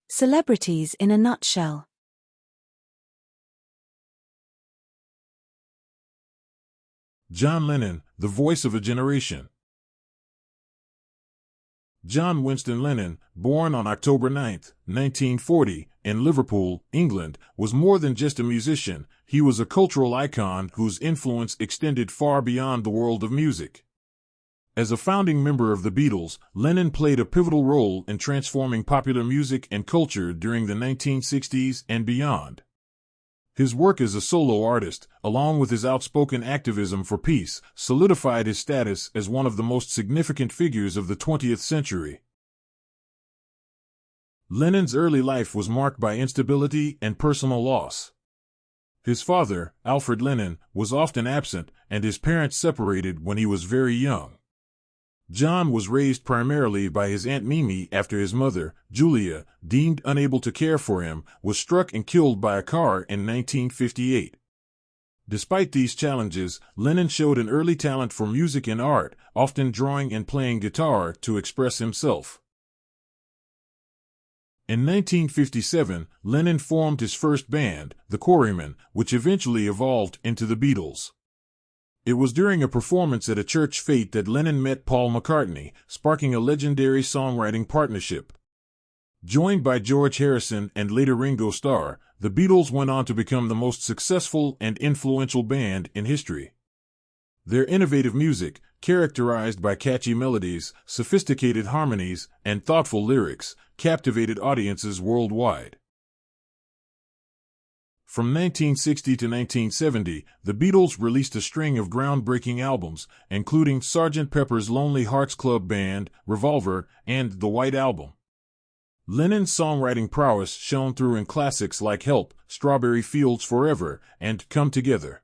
Celebrities in a nutshell. John Lennon, the voice of a generation. John Winston Lennon, born on October 9, 1940, in Liverpool, England, was more than just a musician. He was a cultural icon whose influence extended far beyond the world of music. As a founding member of the Beatles, Lennon played a pivotal role in transforming popular music and culture during the 1960s and beyond. His work as a solo artist, along with his outspoken activism for peace, solidified his status as one of the most significant figures of the 20th century. Lennon's early life was marked by instability and personal loss. His father, Alfred Lennon, was often absent, and his parents separated when he was very young. John was raised primarily by his Aunt Mimi after his mother, Julia, deemed unable to care for him, was struck and killed by a car in 1958. Despite these challenges, Lennon showed an early talent for music and art, often drawing and playing guitar to express himself. In 1957, Lennon formed his first band, the Quarrymen, which eventually evolved into the Beatles. It was during a performance at a church fete that Lennon met Paul McCartney, sparking a legendary songwriting partnership. Joined by George Harrison and later Ringo Starr, the Beatles went on to become the most successful and influential band in history. Their innovative music, characterized by catchy melodies, sophisticated harmonies, and thoughtful lyrics, captivated audiences worldwide. From 1960 to 1970, the Beatles released a string of groundbreaking albums, including Sgt. Pepper's Lonely Hearts Club Band, Revolver, and The White Album. Lennon's songwriting prowess shone through in classics like Help, Strawberry Fields Forever, and Come Together.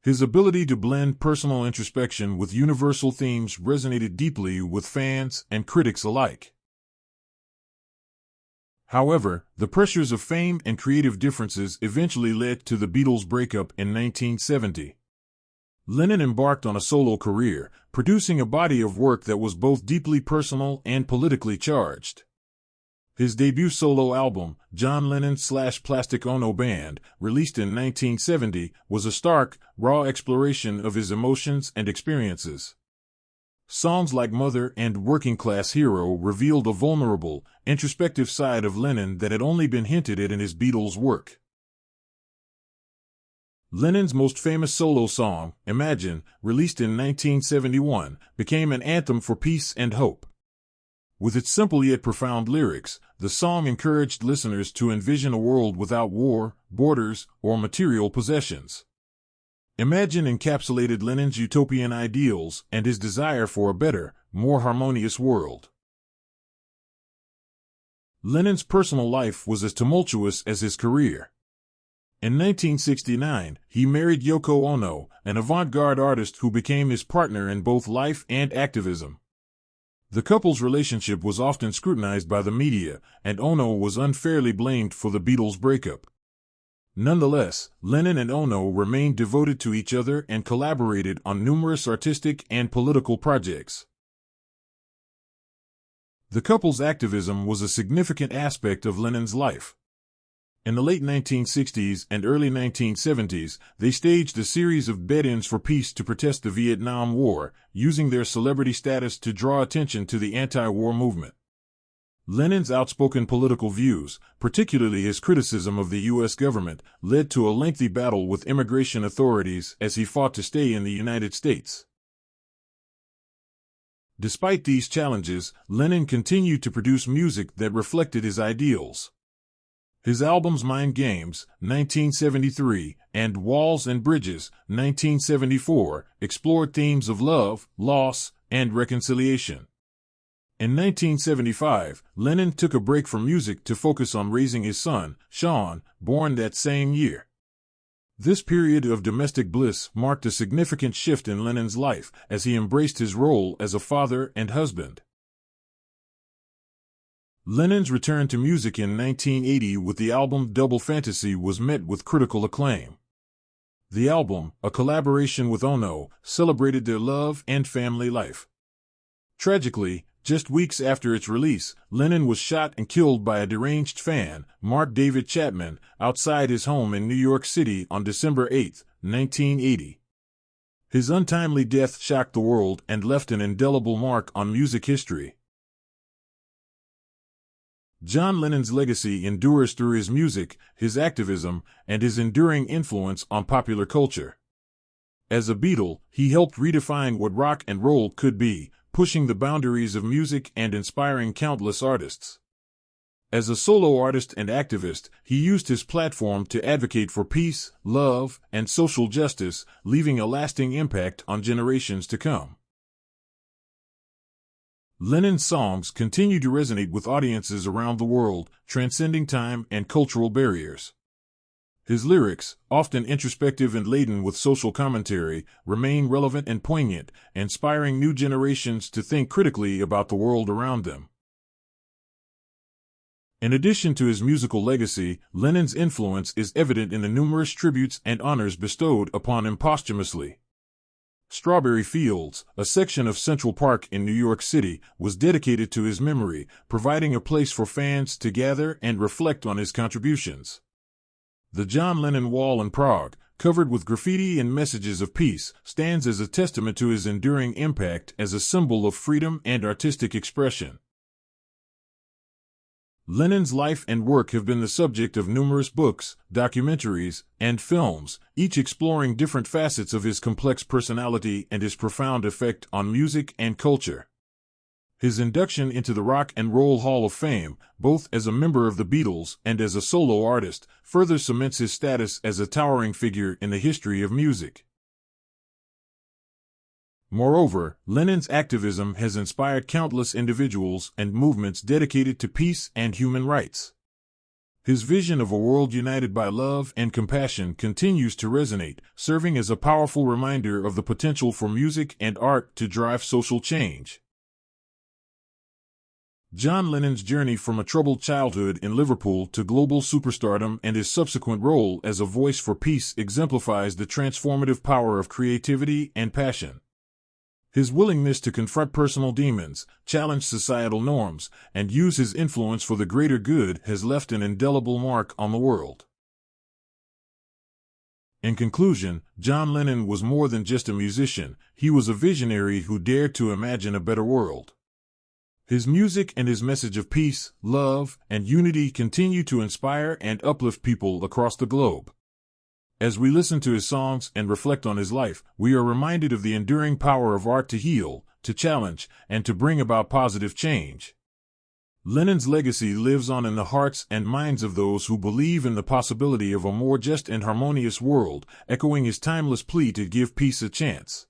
His ability to blend personal introspection with universal themes resonated deeply with fans and critics alike. However, the pressures of fame and creative differences eventually led to the Beatles' breakup in 1970. Lennon embarked on a solo career, producing a body of work that was both deeply personal and politically charged. His debut solo album, John Lennon/Plastic Ono Band, released in 1970, was a stark, raw exploration of his emotions and experiences. Songs like Mother and Working Class Hero revealed a vulnerable, introspective side of Lennon that had only been hinted at in his Beatles work. Lennon's most famous solo song, Imagine, released in 1971, became an anthem for peace and hope. With its simple yet profound lyrics, the song encouraged listeners to envision a world without war, borders, or material possessions. Imagine encapsulated Lennon's utopian ideals and his desire for a better, more harmonious world. Lennon's personal life was as tumultuous as his career. In 1969, he married Yoko Ono, an avant-garde artist who became his partner in both life and activism. The couple's relationship was often scrutinized by the media, and Ono was unfairly blamed for the Beatles' breakup. Nonetheless, Lennon and Ono remained devoted to each other and collaborated on numerous artistic and political projects. The couple's activism was a significant aspect of Lennon's life. In the late 1960s and early 1970s, they staged a series of bed-ins for peace to protest the Vietnam War, using their celebrity status to draw attention to the anti-war movement. Lennon's outspoken political views, particularly his criticism of the U.S. government, led to a lengthy battle with immigration authorities as he fought to stay in the United States. Despite these challenges, Lennon continued to produce music that reflected his ideals. His albums Mind Games, 1973, and Walls and Bridges, 1974, explored themes of love, loss, and reconciliation. In 1975, Lennon took a break from music to focus on raising his son, Sean, born that same year. This period of domestic bliss marked a significant shift in Lennon's life as he embraced his role as a father and husband. Lennon's return to music in 1980 with the album Double Fantasy was met with critical acclaim. The album, a collaboration with Ono, celebrated their love and family life. Tragically, Just weeks after its release, Lennon was shot and killed by a deranged fan, Mark David Chapman, outside his home in New York City on December 8, 1980. His untimely death shocked the world and left an indelible mark on music history. John Lennon's legacy endures through his music, his activism, and his enduring influence on popular culture. As a Beatle, he helped redefine what rock and roll could be, pushing the boundaries of music and inspiring countless artists. As a solo artist and activist, he used his platform to advocate for peace, love, and social justice, leaving a lasting impact on generations to come. Lennon's songs continue to resonate with audiences around the world, transcending time and cultural barriers. His lyrics, often introspective and laden with social commentary, remain relevant and poignant, inspiring new generations to think critically about the world around them. In addition to his musical legacy, Lennon's influence is evident in the numerous tributes and honors bestowed upon him posthumously. Strawberry Fields, a section of Central Park in New York City, was dedicated to his memory, providing a place for fans to gather and reflect on his contributions. The John Lennon Wall in Prague, covered with graffiti and messages of peace, stands as a testament to his enduring impact as a symbol of freedom and artistic expression. Lennon's life and work have been the subject of numerous books, documentaries, and films, each exploring different facets of his complex personality and his profound effect on music and culture. His induction into the Rock and Roll Hall of Fame, both as a member of the Beatles and as a solo artist, further cements his status as a towering figure in the history of music. Moreover, Lennon's activism has inspired countless individuals and movements dedicated to peace and human rights. His vision of a world united by love and compassion continues to resonate, serving as a powerful reminder of the potential for music and art to drive social change. John Lennon's journey from a troubled childhood in Liverpool to global superstardom and his subsequent role as a voice for peace exemplifies the transformative power of creativity and passion. His willingness to confront personal demons, challenge societal norms, and use his influence for the greater good has left an indelible mark on the world. In conclusion, John Lennon was more than just a musician, he was a visionary who dared to imagine a better world. His music and his message of peace, love, and unity continue to inspire and uplift people across the globe. As we listen to his songs and reflect on his life, we are reminded of the enduring power of art to heal, to challenge, and to bring about positive change. Lennon's legacy lives on in the hearts and minds of those who believe in the possibility of a more just and harmonious world, echoing his timeless plea to give peace a chance.